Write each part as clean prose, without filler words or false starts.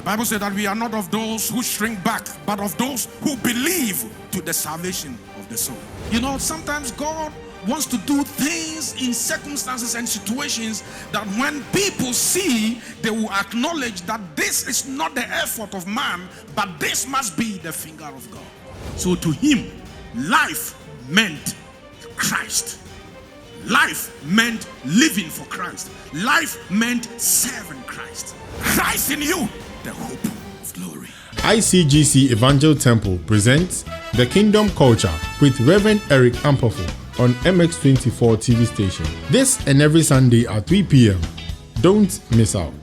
Bible said that we are not of those who shrink back, but of those who believe to the salvation of the soul. You know, sometimes God wants to do things in circumstances and situations that when people see, they will acknowledge that this is not the effort of man, but this must be the finger of God. So to him, life meant Christ. Life meant living for Christ. Life meant serving Christ. Christ in you, the hope of glory. ICGC Evangel Temple presents The Kingdom Culture with Reverend Eric Ampofo on MX24 TV station. This and every Sunday at 3 p.m. Don't miss out.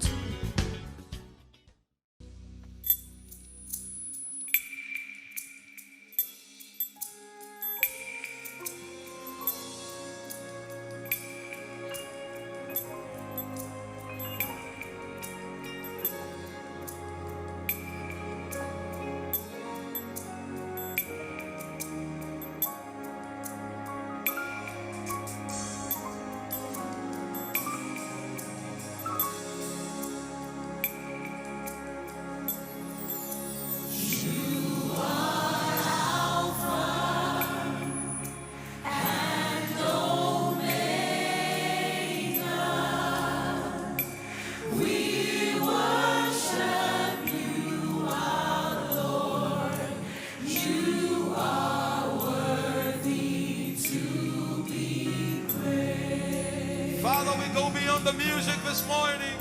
Father, we go beyond the music this morning.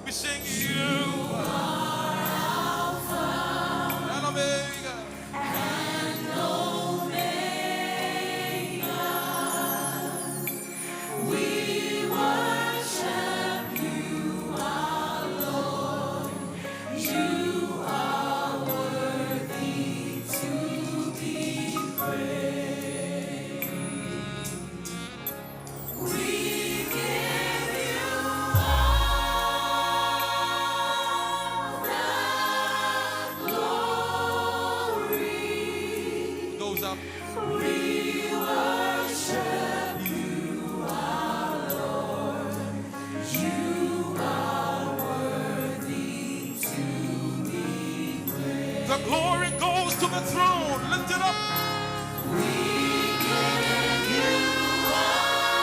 We sing you are Alpha and Omega. And Omega. We worship you, our Lord. You are worthy to be praised. We give you all the glory. Goes up. We worship you, our Lord. You are worthy to be praised. The glory goes to the throne. Lift it up. We give you all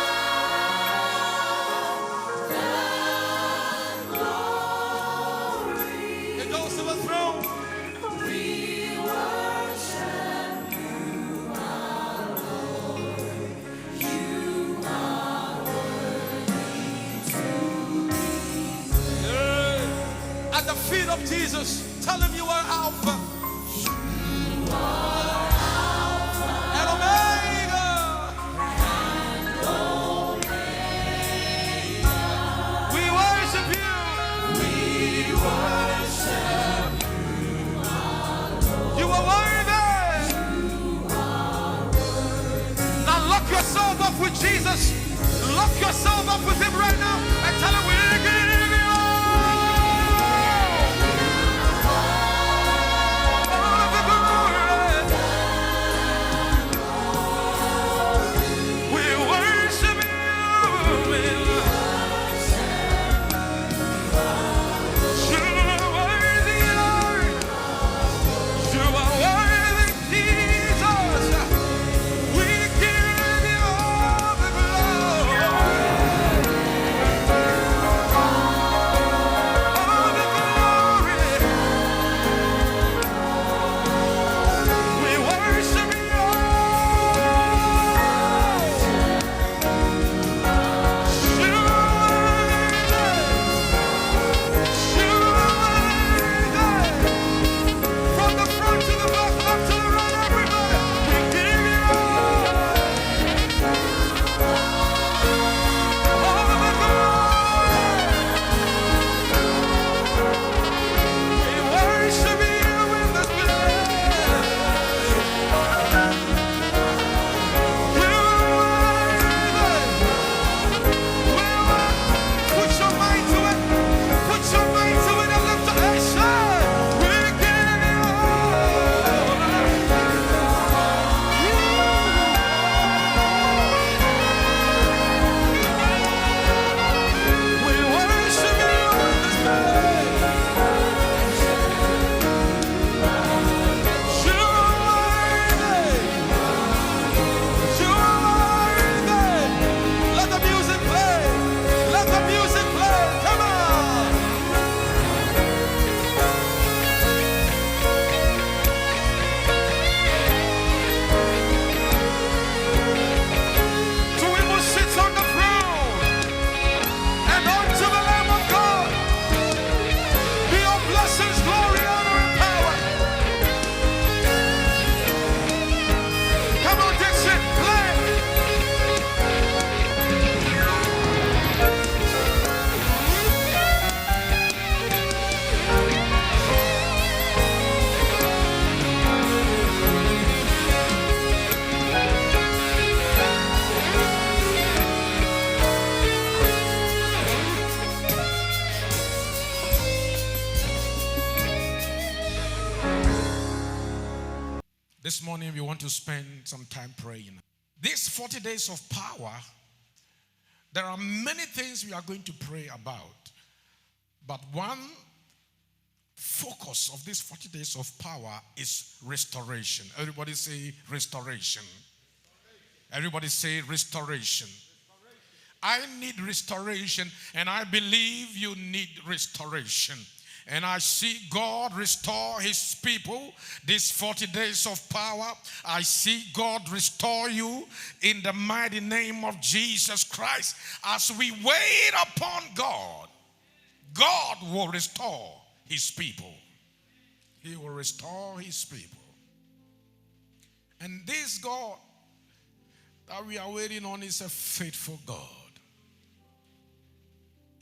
the glory. It goes to the throne. We worship you, our Lord. You are worthy to be praised. At the feet of Jesus, tell him you are Alpha. You are Alpha and Omega. And Omega. We worship you. We worship you, our Lord. You are worthy. You are worthy. Now lock yourself up with Jesus. Lock yourself up with him right now and tell him we give you all of the glory. We worship you. We worship you. You are worthy, Lord. You are worthy, Jesus. We give you all the glory. This morning we want to spend some time praying. These 40 days of power, there are many things we are going to pray about. But one focus of these 40 days of power is restoration. Everybody say restoration. Everybody say restoration. I need restoration, and I believe you need restoration. And I see God restore his people these 40 days of power. I see God restore you in the mighty name of Jesus Christ. As we wait upon God, God will restore his people. He will restore his people. And this God that we are waiting on is a faithful God.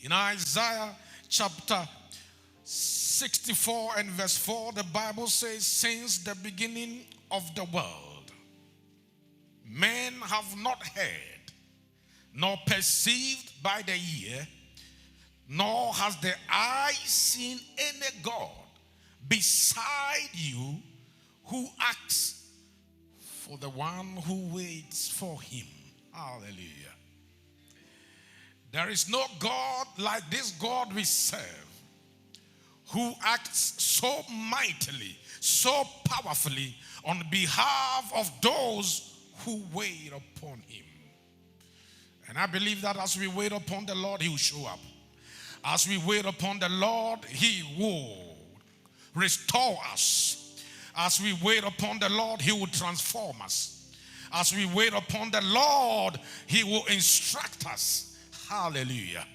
In Isaiah chapter 64 and verse 4, the Bible says, since the beginning of the world, men have not heard, nor perceived by the ear, nor has the eye seen any God beside you who acts for the one who waits for him. Hallelujah. There is no God like this God we serve, who acts so mightily, so powerfully on behalf of those who wait upon him. And I believe that as we wait upon the Lord, he will show up. As we wait upon the Lord, he will restore us. As we wait upon the Lord, he will transform us. As we wait upon the Lord, he will instruct us. Hallelujah.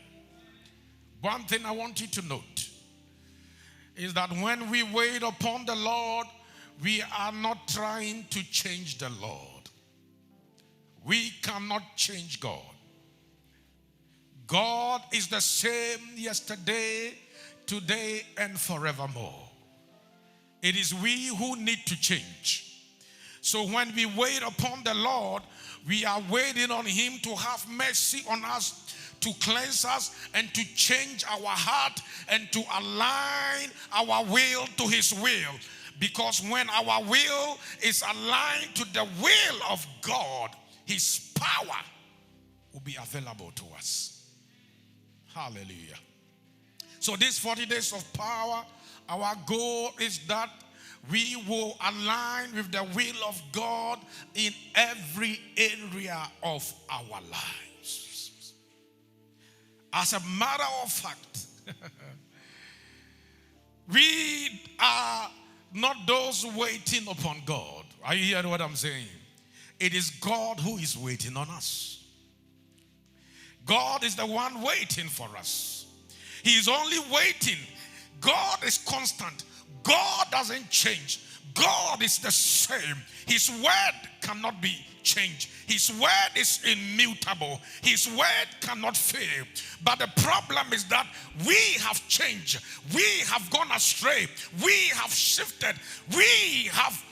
One thing I want you to note is that when we wait upon the Lord, we are not trying to change the Lord. We cannot change God. God is the same yesterday, today, and forevermore. It is we who need to change. So when we wait upon the Lord, we are waiting on him to have mercy on us, to cleanse us, and to change our heart, and to align our will to his will. Because when our will is aligned to the will of God, his power will be available to us. Hallelujah. So these 40 days of power, our goal is that we will align with the will of God in every area of our lives. As a matter of fact, we are not those waiting upon God. Are you hearing what I'm saying? It is God who is waiting on us. God is the one waiting for us. He is only waiting. God is constant. God doesn't change. God is the same. His word cannot be changed. His word is immutable. His word cannot fail. But the problem is that we have changed. We have gone astray. We have shifted. We have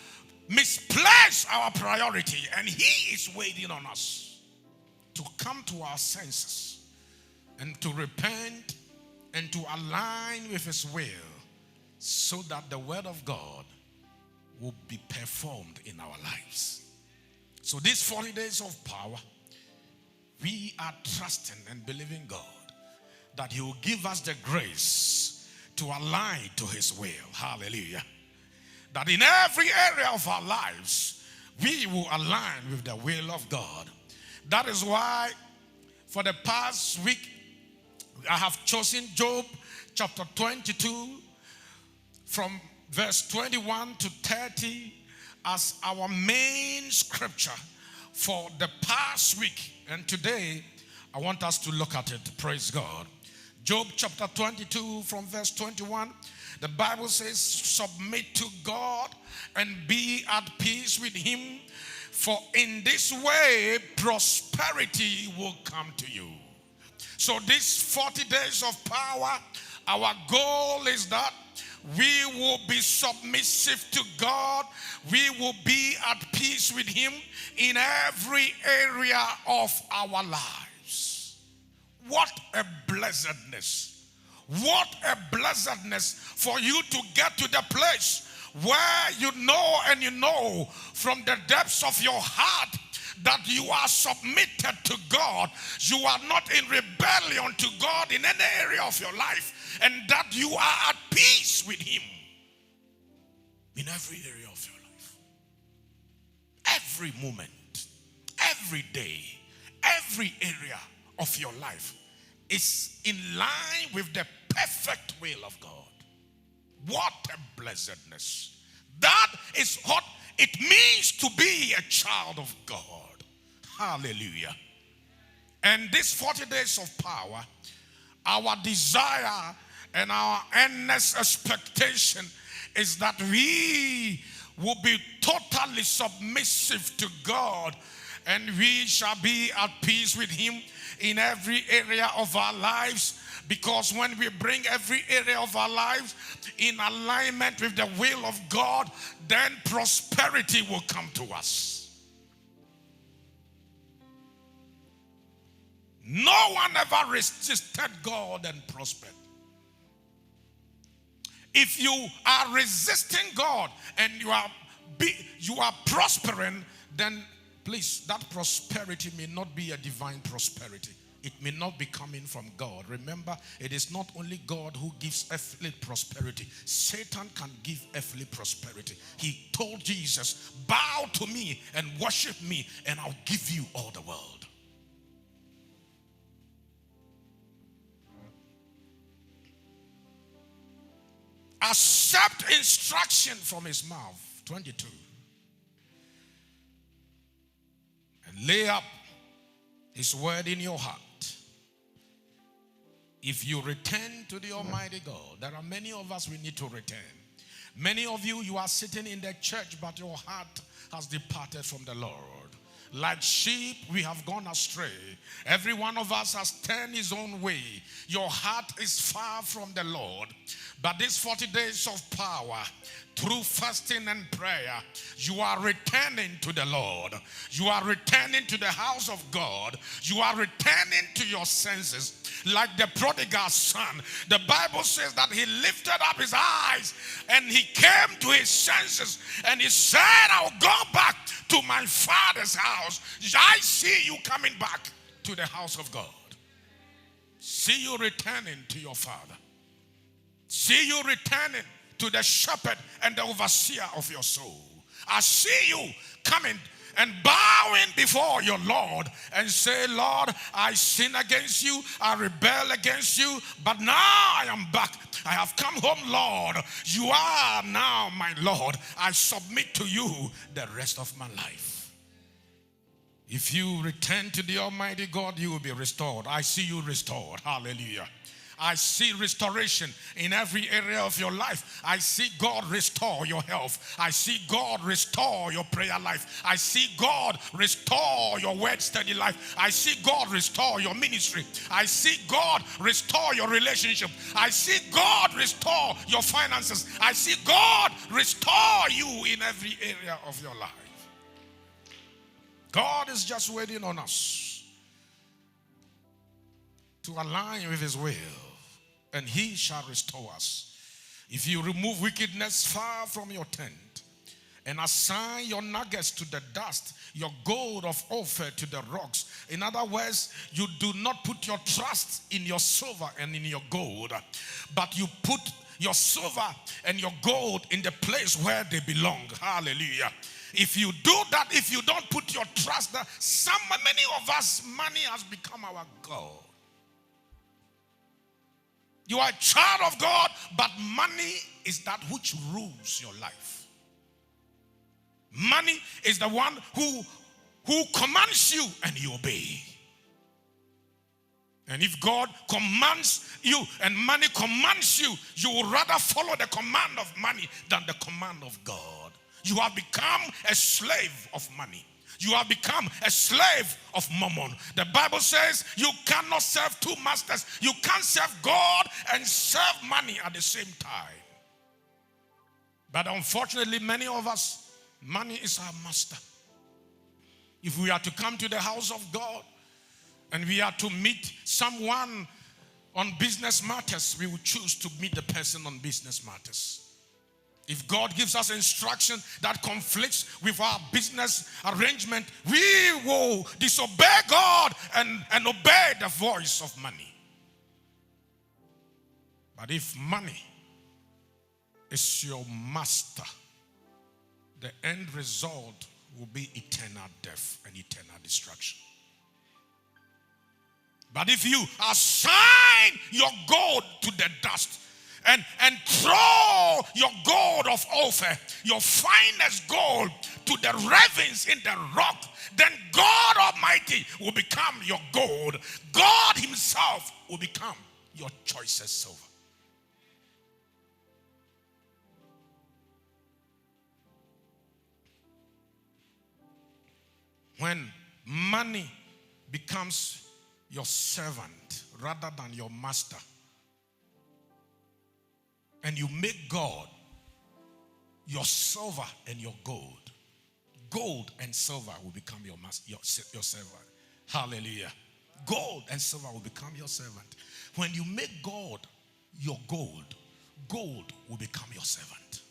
misplaced our priority. And he is waiting on us to come to our senses and to repent and to align with his will, so that the word of God will be performed in our lives. So these 40 days of power, we are trusting and believing God that he will give us the grace to align to his will. Hallelujah. That in every area of our lives, we will align with the will of God. That is why for the past week, I have chosen Job chapter 22 from verse 21 to 30 as our main scripture for the past week. And today, I want us to look at it. Praise God. Job chapter 22 from verse 21. The Bible says, submit to God and be at peace with him, for in this way prosperity will come to you. So these 40 days of power, our goal is that we will be submissive to God. We will be at peace with him in every area of our lives. What a blessedness. What a blessedness for you to get to the place where you know and you know from the depths of your heart that you are submitted to God, you are not in rebellion to God in any area of your life, and that you are at peace with Him in every area of your life. Every moment, every day, every area of your life is in line with the perfect will of God. What a blessedness. That is what it means to be a child of God. Hallelujah. And this 40 days of power, our desire and our earnest expectation is that we will be totally submissive to God, and we shall be at peace with Him in every area of our lives. Because when we bring every area of our lives in alignment with the will of God, then prosperity will come to us. No one ever resisted God and prospered. If you are resisting God and you are prospering, then please, that prosperity may not be a divine prosperity. It may not be coming from God. Remember, it is not only God who gives earthly prosperity. Satan can give earthly prosperity. He told Jesus, bow to me and worship me, and I'll give you all the world. Accept instruction from his mouth. 22. And lay up his word in your heart. If you return to the Almighty God, there are many of us we need to return. Many of you, you are sitting in the church, but your heart has departed from the Lord. Like sheep, we have gone astray. Every one of us has turned his own way. Your heart is far from the Lord. But these 40 days of power, through fasting and prayer, you are returning to the Lord. You are returning to the house of God. You are returning to your senses. Like the prodigal son, the Bible says that he lifted up his eyes and he came to his senses and he said, I'll go back to my father's house. I see you coming back to the house of God. See you returning to your father. See you returning to the shepherd and the overseer of your soul. I see you coming and bowing before your Lord and say, Lord, I sin against you, I rebel against you, but now I am back. I have come home, Lord. You are now my Lord. I submit to you the rest of my life. If you return to the Almighty God, you will be restored. I see you restored. Hallelujah. I see restoration in every area of your life. I see God restore your health. I see God restore your prayer life. I see God restore your word study life. I see God restore your ministry. I see God restore your relationship. I see God restore your finances. I see God restore you in every area of your life. God is just waiting on us to align with his will, and he shall restore us. If you remove wickedness far from your tent and assign your nuggets to the dust, your gold of Ophir to the rocks. In other words, you do not put your trust in your silver and in your gold, but you put your silver and your gold in the place where they belong. Hallelujah. If you do that, if you don't put your trust there, many of us, money has become our God. You are a child of God, but money is that which rules your life. Money is the one who commands you and you obey. And if God commands you and money commands you, you will rather follow the command of money than the command of God. You have become a slave of money. You have become a slave of mammon. The Bible says you cannot serve two masters. You can't serve God and serve money at the same time. But unfortunately, many of us, money is our master. If we are to come to the house of God and we are to meet someone on business matters, we will choose to meet the person on business matters. If God gives us instruction that conflicts with our business arrangement, we will disobey God and obey the voice of money. But if money is your master, the end result will be eternal death and eternal destruction. But if you assign your gold to the dust and throw your gold of Ophir, your finest gold, to the ravens in the rock, then God Almighty will become your gold. God himself will become your choicest silver. When money becomes your servant rather than your master, and you make God your silver and your gold, gold and silver will become your servant. Hallelujah. Gold and silver will become your servant. When you make God your gold, gold will become your servant.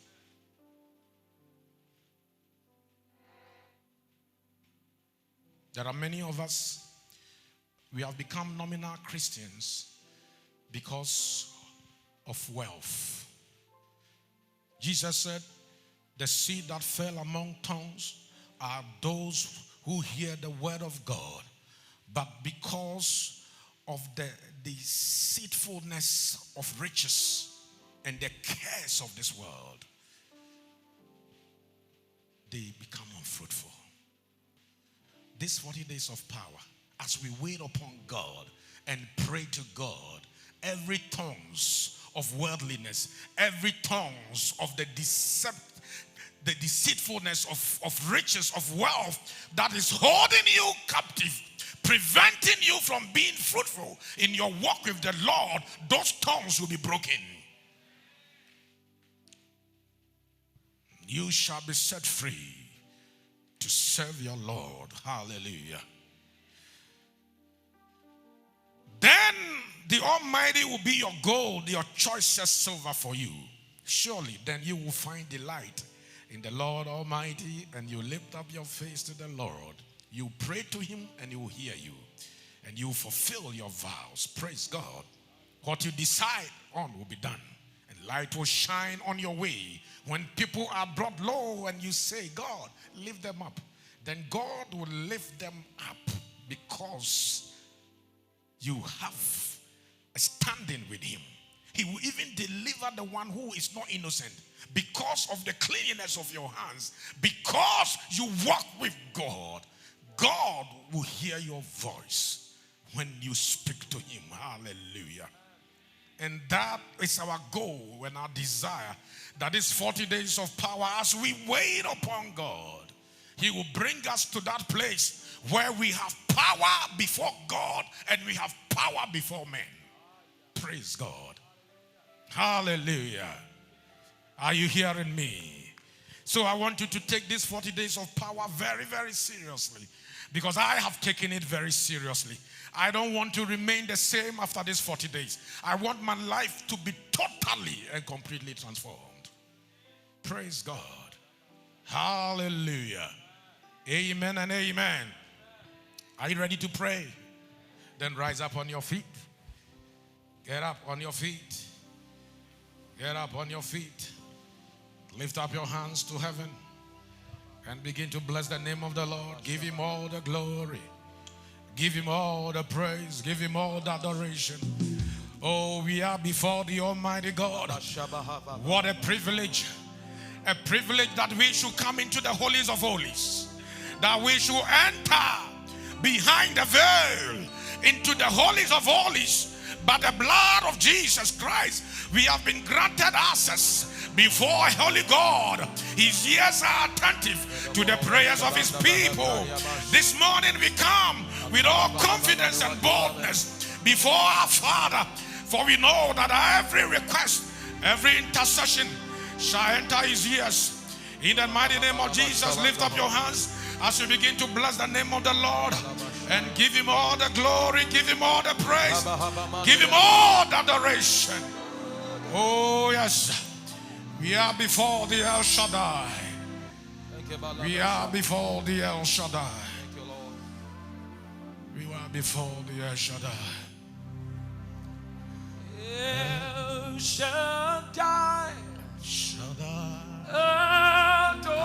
There are many of us, we have become nominal Christians because of wealth. Jesus said, the seed that fell among thorns are those who hear the word of God, but because of the deceitfulness of riches and the cares of this world, they become unfruitful. These 40 days of power, as we wait upon God and pray to God, every tongues of worldliness, every tongues of the deceitfulness of riches, of wealth that is holding you captive, preventing you from being fruitful in your walk with the Lord, those tongues will be broken. You shall be set free to serve your Lord. Hallelujah. Then the Almighty will be your gold, your choicest silver for you. Surely then you will find delight in the Lord Almighty, and you lift up your face to the Lord. You pray to him and he will hear you, and you fulfill your vows. Praise God. What you decide on will be done, and light will shine on your way. When people are brought low and you say, God, lift them up, then God will lift them up because you have a standing with him. He will even deliver the one who is not innocent because of the cleanliness of your hands. Because you walk with God, God will hear your voice when you speak to him. Hallelujah. And that is our goal and our desire, that is 40 days of power, as we wait upon God, he will bring us to that place where we have power before God and we have power before men. Praise God. Hallelujah. Are you hearing me? So I want you to take these 40 days of power very, very seriously, because I have taken it very seriously. I don't want to remain the same after these 40 days. I want my life to be totally and completely transformed. Praise God. Hallelujah. Amen and amen. Are you ready to pray? Then rise up on your feet. Get up on your feet. Get up on your feet. Lift up your hands to heaven and begin to bless the name of the Lord. Give him all the glory. Give him all the praise. Give him all the adoration. Oh, we are before the Almighty God. What a privilege. A privilege that we should come into the holies of holies. That we should enter behind the veil into the holies of holies. By the blood of Jesus Christ, we have been granted access before a holy God. His ears are attentive to the prayers of his people. This morning we come with all confidence and boldness before our Father, for we know that every request, every intercession shall enter his ears. In the mighty name of Jesus, lift up your hands as you begin to bless the name of the Lord and give him all the glory, give him all the praise, give him all the adoration. Oh yes, We are before the El Shaddai. Thank you, Bala. We are before the El Shaddai. Thank you, Lord. We are before the El Shaddai. El Shaddai, Shaddai. Adonai,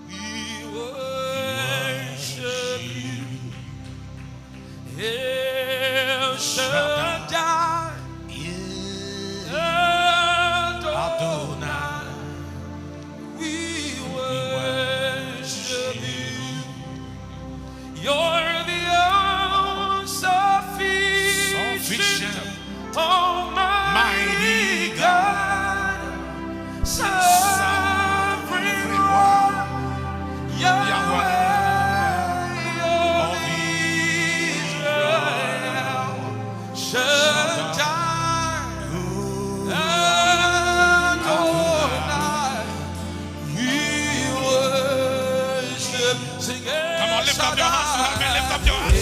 we worship you. El Shaddai, Adonai, we worship you. You're the all-sufficient, Almighty God, Sovereign One, Yahweh of Israel, Shaddai, Adonai, we worship. Sing it. Come on, lift up your hands. Lift up your hands.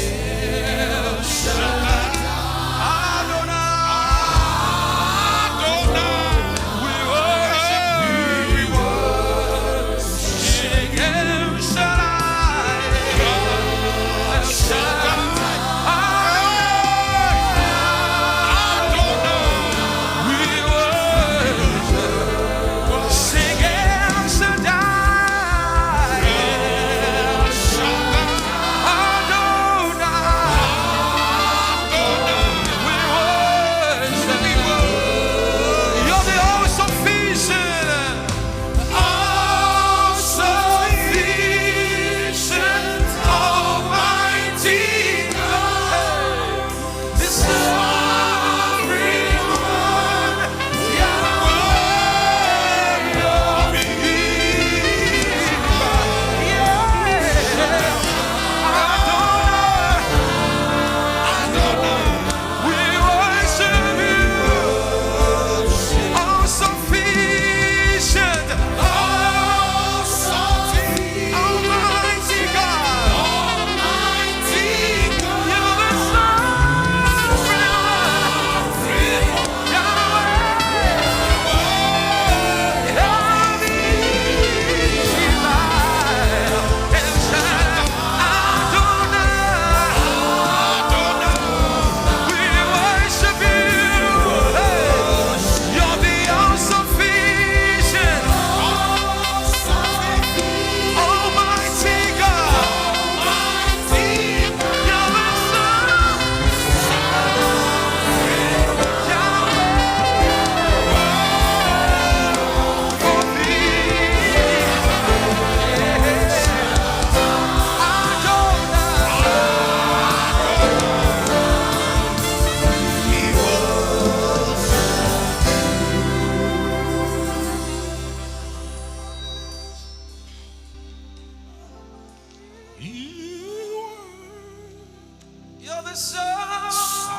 You're the sovereign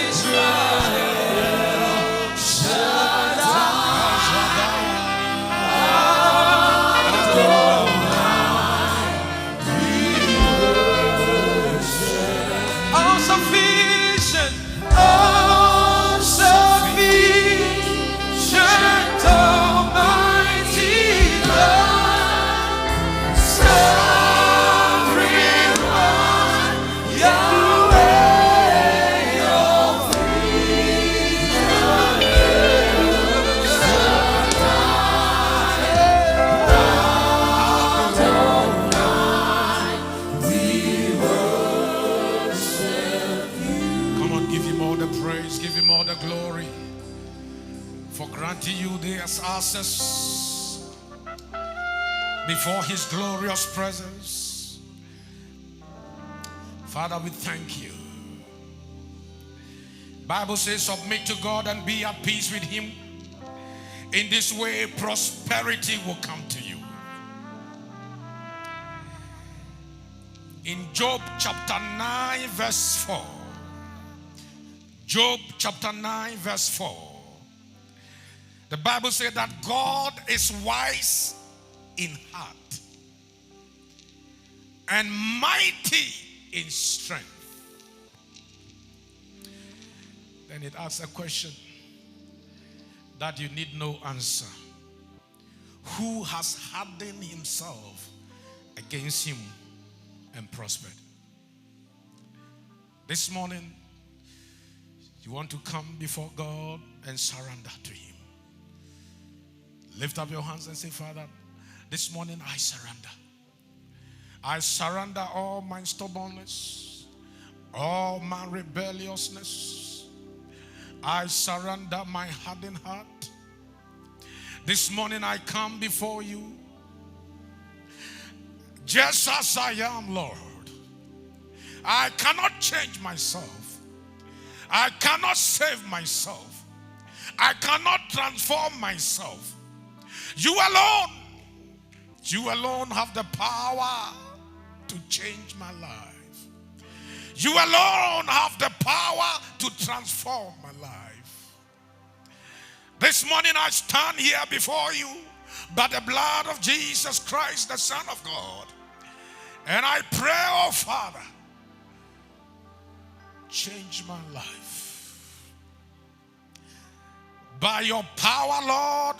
Israel, all sufficient, all sufficient, Almighty God, Sovereign One, Yahweh of Come on, give him all the praise, give him all the glory for granting you this access before his glorious presence. Father, we thank you. Bible says, submit to God and be at peace with him. In this way, prosperity will come to you. In Job chapter 9 verse 4. Job chapter 9 verse 4. The Bible says that God is wise in heart and mighty in strength. Then it asks a question that you need no answer. Who has hardened himself against him and prospered? This morning, you want to come before God and surrender to him. Lift up your hands and say, Father, this morning I surrender. I surrender all my stubbornness, all my rebelliousness. I surrender my hardened heart. This morning I come before you just as I am, Lord. I cannot change myself. I cannot save myself. I cannot transform myself. You alone have the power to change my life. You alone have the power to transform my life. This morning I stand here before you by the blood of Jesus Christ, the Son of God. And I pray, oh Father, change my life. By your power, Lord,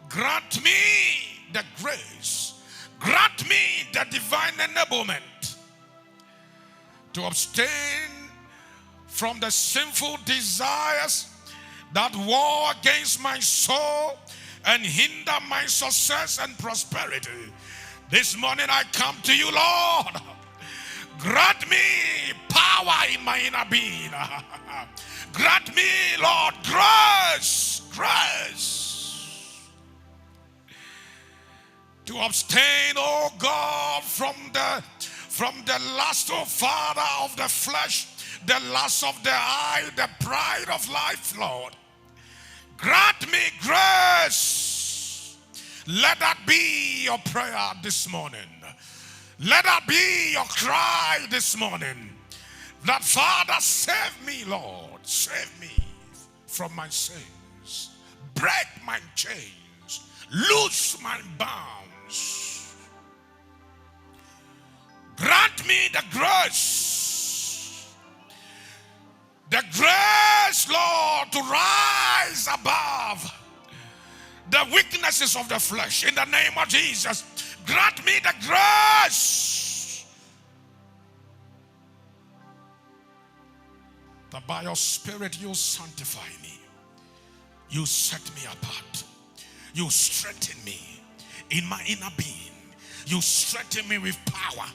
grant me the grace, grant me the divine enablement to abstain from the sinful desires that war against my soul and hinder my success and prosperity. This morning I come to you, Lord. Grant me power in my inner being. Grant me, Lord, grace to abstain, oh God, from the lust, oh Father, of the flesh, the lust of the eye, the pride of life, Lord. Grant me grace. Let that be your prayer this morning. Let that be your cry this morning. That Father, save me, Lord. Save me from my sins. Break my chains. Loose my bounds. Grant me the grace, Lord, to rise above the weaknesses of the flesh in the name of Jesus. Grant me the grace that by your Spirit you sanctify me, you set me apart, you strengthen me in my inner being, you strengthen me with power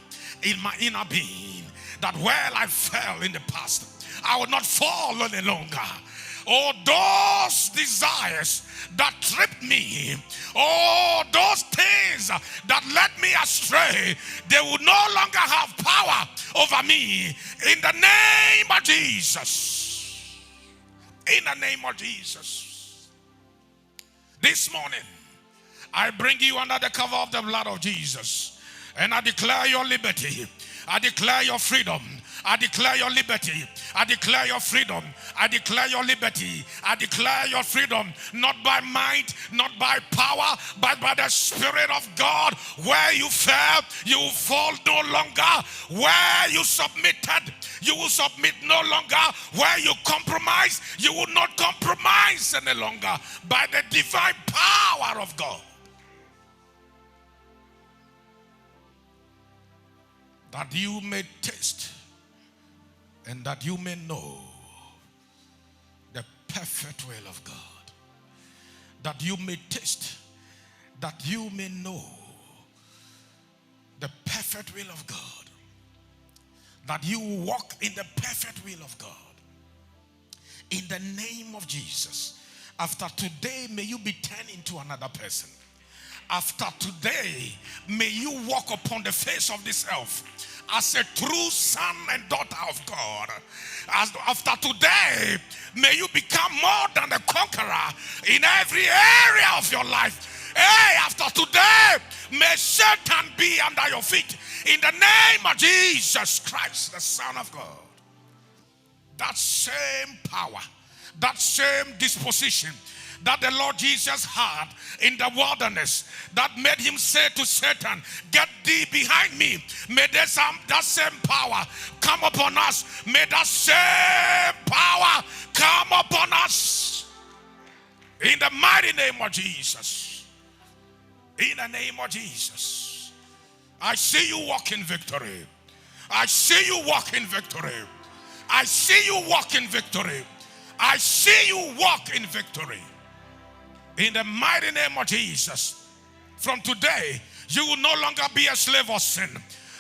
in my inner being, that where I fell in the past, I will not fall any longer. Oh, those desires that tripped me, oh, those things that led me astray, they will no longer have power over me in the name of Jesus. In the name of Jesus. This morning, I bring you under the cover of the blood of Jesus, and I declare your liberty. I declare your freedom. I declare your liberty. I declare your freedom. I declare your liberty. I declare your freedom, not by might, not by power, but by the Spirit of God. Where you fell, you will fall no longer. Where you submitted, you will submit no longer. Where you compromise, you will not compromise any longer. By the divine power of God. That you may taste and that you may know the perfect will of God. That you may taste, that you may know the perfect will of God. That you walk in the perfect will of God. In the name of Jesus. After today, may you be turned into another person. After today, may you walk upon the face of this earth as a true son and daughter of God. After today, may you become more than a conqueror in every area of your life. Hey, after today, may Satan be under your feet in the name of Jesus Christ, the Son of God. That same power that same disposition that the Lord Jesus had in the wilderness that made him say to Satan, get thee behind me. May that same power come upon us. May that same power come upon us. In the mighty name of Jesus. In the name of Jesus. I see you walk in victory. I see you walk in victory. I see you walk in victory. I see you walk in victory. In the mighty name of Jesus. From today, you will no longer be a slave of sin.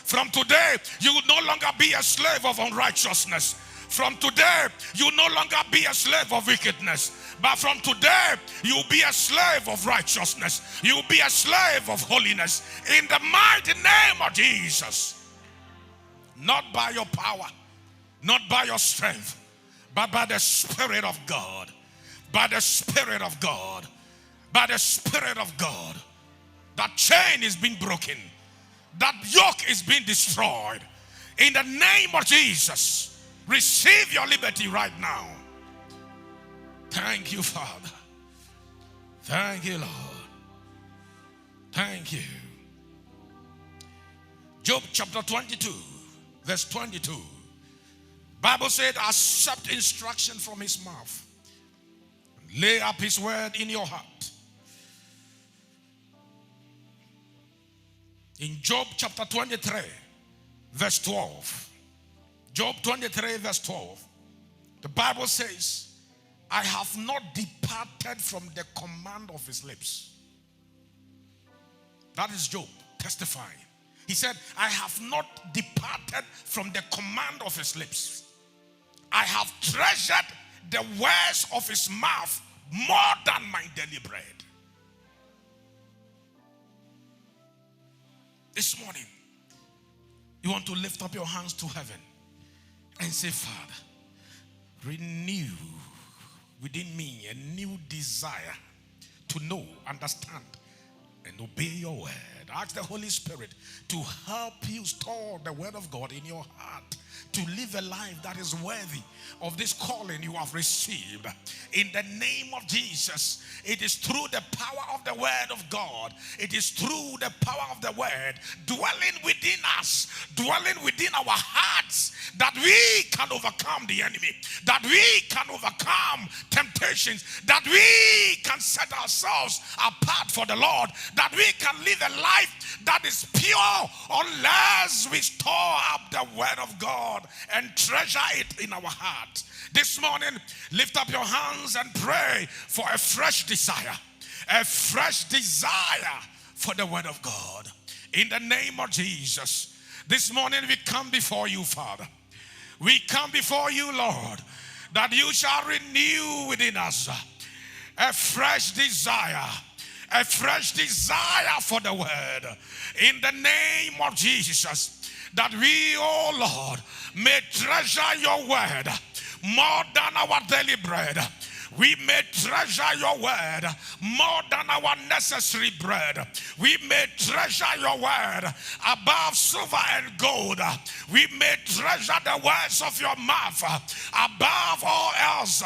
From today, you will no longer be a slave of unrighteousness. From today, you will no longer be a slave of wickedness. But from today, you will be a slave of righteousness. You will be a slave of holiness. In the mighty name of Jesus. Not by your power, not by your strength, but by the Spirit of God. By the Spirit of God. By the Spirit of God. That chain is being broken. That yoke is being destroyed. In the name of Jesus, receive your liberty right now. Thank you, Father. Thank you, Lord. Thank you. Job chapter 22, verse 22. Bible said, accept instruction from his mouth. Lay up his word in your heart. In Job chapter 23, verse 12. Job 23, verse 12. The Bible says, I have not departed from the command of his lips. That is Job testifying. He said, I have not departed from the command of his lips. I have treasured the words of his mouth more than my daily bread. This morning, you want to lift up your hands to heaven and say, Father, renew within me a new desire to know, understand, and obey your word. Ask the Holy Spirit to help you store the word of God in your heart, to live a life that is worthy of this calling you have received. In the name of Jesus, it is through the power of the word of God, it is through the power of the word dwelling within us, dwelling within our hearts, that we can overcome the enemy, that we can overcome temptations, that we can set ourselves apart for the Lord, that we can live a life that is pure unless we store up the word of God and treasure it in our heart. This morning, lift up your hands and pray for a fresh desire for the word of God. In the name of Jesus, this morning we come before you, Father. We come before you, Lord, that you shall renew within us a fresh desire for the word. In the name of Jesus, that we, oh Lord, may treasure your word more than our daily bread. We may treasure your word more than our necessary bread. We may treasure your word above silver and gold. We may treasure the words of your mouth above all else.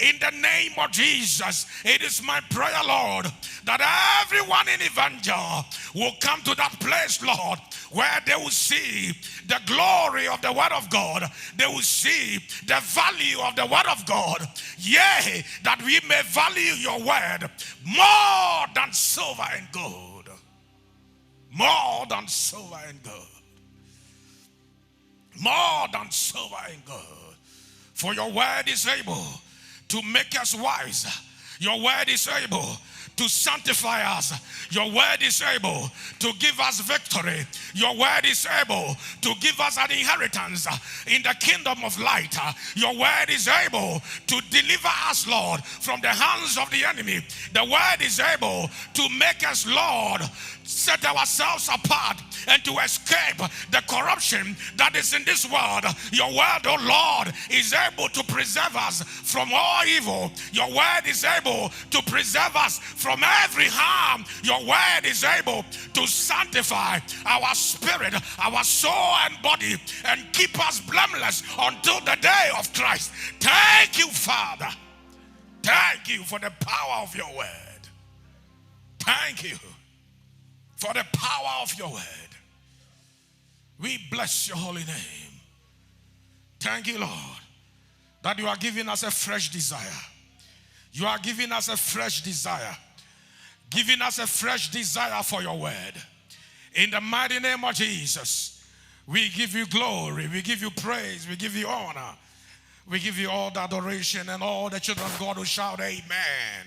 In the name of Jesus, it is my prayer, Lord, that everyone in Evangel will come to that place, Lord, where they will see the glory of the word of God. They will see the value of the word of God. Yea, that we may value your word more than silver and gold. More than silver and gold. More than silver and gold. For your word is able to make us wise. Your word is able to sanctify us. Your word is able to give us victory. Your word is able to give us an inheritance in the kingdom of light. Your word is able to deliver us, Lord, from the hands of the enemy. The word is able to make us, Lord, set ourselves apart and to escape the corruption that is in this world. Your word, oh Lord, is able to preserve us from all evil. Your word is able to preserve us from every harm. Your word is able to sanctify our spirit, our soul and body, and keep us blameless until the day of Christ. Thank you, Father. Thank you for the power of your word. Thank you for the power of your word. We bless your holy name. Thank you, Lord, that you are giving us a fresh desire. You are giving us a fresh desire. Giving us a fresh desire for your word. In the mighty name of Jesus, we give you glory, we give you praise, we give you honor. We give you all the adoration, and all the children of God who shout amen.